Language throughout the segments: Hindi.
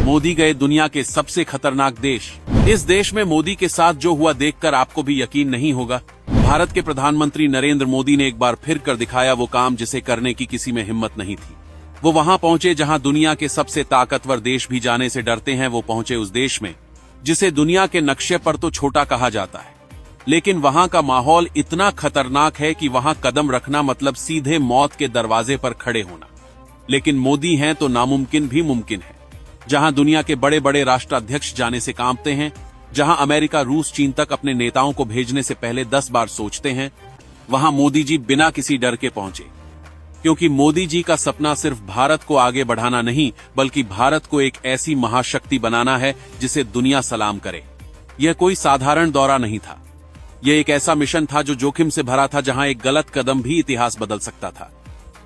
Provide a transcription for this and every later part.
मोदी गए दुनिया के सबसे खतरनाक देश। इस देश में मोदी के साथ जो हुआ देखकर आपको भी यकीन नहीं होगा। भारत के प्रधानमंत्री नरेंद्र मोदी ने एक बार फिर कर दिखाया वो काम जिसे करने की किसी में हिम्मत नहीं थी। वो वहां पहुंचे जहां दुनिया के सबसे ताकतवर देश भी जाने से डरते हैं। वो पहुंचे उस देश में जिसे दुनिया के नक्शे पर तो छोटा कहा जाता है, लेकिन वहां का माहौल इतना खतरनाक है कि वहां कदम रखना मतलब सीधे मौत के दरवाजे पर खड़े होना। लेकिन मोदी हैं तो नामुमकिन भी मुमकिन है। जहां दुनिया के बड़े बड़े राष्ट्राध्यक्ष जाने से कांपते हैं, जहां अमेरिका, रूस, चीन तक अपने नेताओं को भेजने से पहले 10 बार सोचते हैं, वहां मोदी जी बिना किसी डर के पहुंचे। क्योंकि मोदी जी का सपना सिर्फ भारत को आगे बढ़ाना नहीं, बल्कि भारत को एक ऐसी महाशक्ति बनाना है जिसे दुनिया सलाम करे। यह कोई साधारण दौरा नहीं था। यह एक ऐसा मिशन था जो जोखिम से भरा था, जहां एक गलत कदम भी इतिहास बदल सकता था।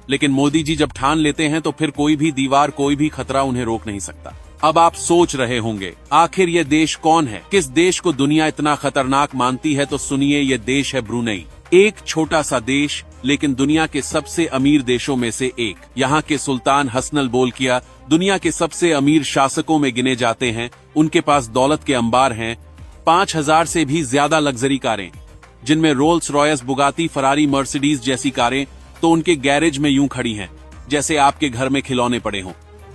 लेकिन मोदी जी जब ठान लेते हैं तो फिर कोई भी दीवार, कोई भी खतरा उन्हें रोक नहीं सकता। अब आप सोच रहे होंगे आखिर ये देश कौन है, किस देश को दुनिया इतना खतरनाक मानती है? तो सुनिए, ये देश है ब्रुनेई। एक छोटा सा देश, लेकिन दुनिया के सबसे अमीर देशों में से एक। यहाँ के सुल्तान हसनल बोलकिया दुनिया के सबसे अमीर शासकों में गिने जाते हैं। उनके पास दौलत के अंबार हैं, 5000 से भी ज्यादा लग्जरी कारें, जिनमें रोल्स रॉयस, बुगाती, फरारी, मर्सिडीज जैसी कारें तो उनके गैरेज में यूं खड़ी हैं जैसे आपके घर में खिलौने पड़े हों।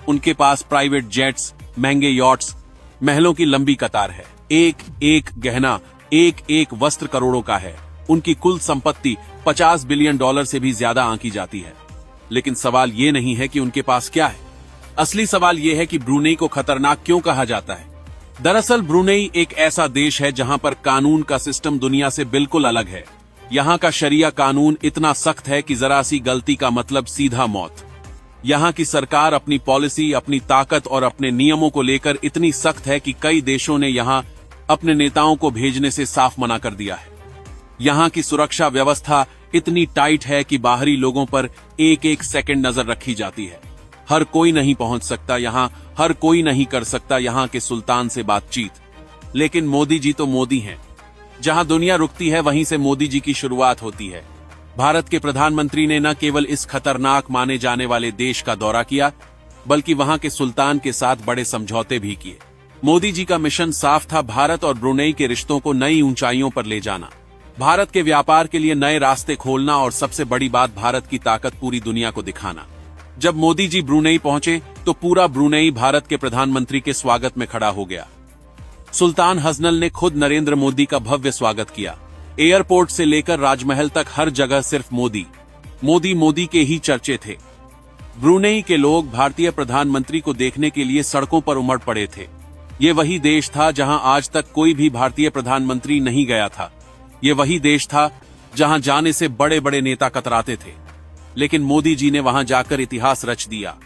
उनके पास प्राइवेट जेट्स, महंगे यॉट्स, महलों की लंबी कतार है। एक एक गहना, एक एक वस्त्र करोड़ों का है। उनकी कुल संपत्ति $50 बिलियन से भी ज्यादा आंकी जाती है। लेकिन सवाल ये नहीं है कि उनके पास क्या है। असली सवाल ये है कि ब्रुनेई को खतरनाक क्यों कहा जाता है। दरअसल ब्रुनेई एक ऐसा देश है जहां पर कानून का सिस्टम दुनिया से बिल्कुल अलग है। यहाँ का शरिया कानून इतना सख्त है कि जरा सी गलती का मतलब सीधा मौत। यहाँ की सरकार अपनी पॉलिसी, अपनी ताकत और अपने नियमों को लेकर इतनी सख्त है कि कई देशों ने यहाँ अपने नेताओं को भेजने से साफ मना कर दिया है। यहाँ की सुरक्षा व्यवस्था इतनी टाइट है कि बाहरी लोगों पर एक एक सेकंड नजर रखी जाती है। हर कोई नहीं पहुंच सकता यहाँ, हर कोई नहीं कर सकता यहाँ के सुल्तान से बातचीत। लेकिन मोदी जी तो मोदी हैं। जहां दुनिया रुकती है वहीं से मोदी जी की शुरुआत होती है। भारत के प्रधानमंत्री ने न केवल इस खतरनाक माने जाने वाले देश का दौरा किया, बल्कि वहां के सुल्तान के साथ बड़े समझौते भी किए। मोदी जी का मिशन साफ था, भारत और ब्रुनेई के रिश्तों को नई ऊंचाइयों पर ले जाना, भारत के व्यापार के लिए नए रास्ते खोलना और सबसे बड़ी बात, भारत की ताकत पूरी दुनिया को दिखाना। जब मोदी जी ब्रुनेई पहुंचे तो पूरा ब्रुनेई भारत के प्रधानमंत्री के स्वागत में खड़ा हो गया। सुल्तान हसनल ने खुद नरेंद्र मोदी का भव्य स्वागत किया। एयरपोर्ट से लेकर राजमहल तक हर जगह सिर्फ मोदी मोदी मोदी के ही चर्चे थे। ब्रुनेई के लोग भारतीय प्रधानमंत्री को देखने के लिए सड़कों पर उमड़ पड़े थे। ये वही देश था जहां आज तक कोई भी भारतीय प्रधानमंत्री नहीं गया था। ये वही देश था जहां जाने से बड़े बड़े नेता कतराते थे। लेकिन मोदी जी ने वहां जाकर इतिहास रच दिया।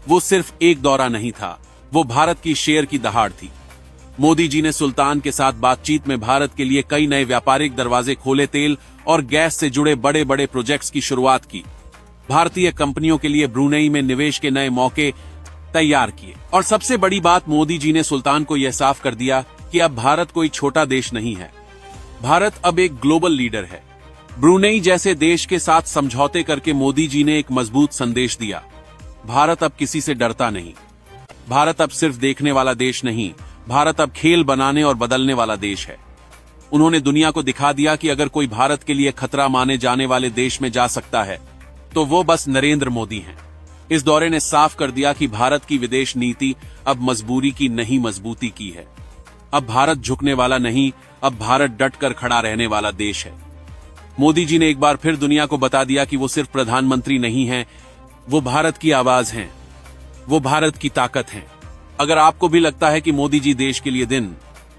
वो सिर्फ एक दौरा नहीं था, वो भारत की शेर की दहाड़ थी। मोदी जी ने सुल्तान के साथ बातचीत में भारत के लिए कई नए व्यापारिक दरवाजे खोले, तेल और गैस से जुड़े बड़े बड़े प्रोजेक्ट्स की शुरुआत की। भारतीय कंपनियों के लिए ब्रुनेई में निवेश के नए मौके तैयार किए। और सबसे बड़ी बात, मोदी जी ने सुल्तान को यह साफ कर दिया कि अब भारत कोई छोटा देश नहीं है, भारत अब एक ग्लोबल लीडर है। ब्रुनेई जैसे देश के साथ समझौते करके मोदी जी ने एक मजबूत संदेश दिया, भारत अब किसी से डरता नहीं। भारत अब सिर्फ देखने वाला देश नहीं, भारत अब खेल बनाने और बदलने वाला देश है। उन्होंने दुनिया को दिखा दिया कि अगर कोई भारत के लिए खतरा माने जाने वाले देश में जा सकता है तो वो बस नरेंद्र मोदी हैं। इस दौरे ने साफ कर दिया कि भारत की विदेश नीति अब मजबूरी की नहीं, मजबूती की है। अब भारत झुकने वाला नहीं, अब भारत डट कर खड़ा रहने वाला देश है। मोदी जी ने एक बार फिर दुनिया को बता दिया कि वो सिर्फ प्रधानमंत्री नहीं हैं, वो भारत की आवाज हैं, वो भारत की ताकत हैं। अगर आपको भी लगता है कि मोदी जी देश के लिए दिन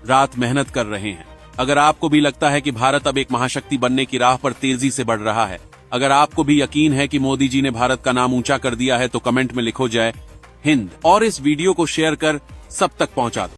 रात मेहनत कर रहे हैं, अगर आपको भी लगता है कि भारत अब एक महाशक्ति बनने की राह पर तेजी से बढ़ रहा है, अगर आपको भी यकीन है कि मोदी जी ने भारत का नाम ऊंचा कर दिया है, तो कमेंट में लिखो जय हिंद और इस वीडियो को शेयर कर सब तक पहुंचा दो।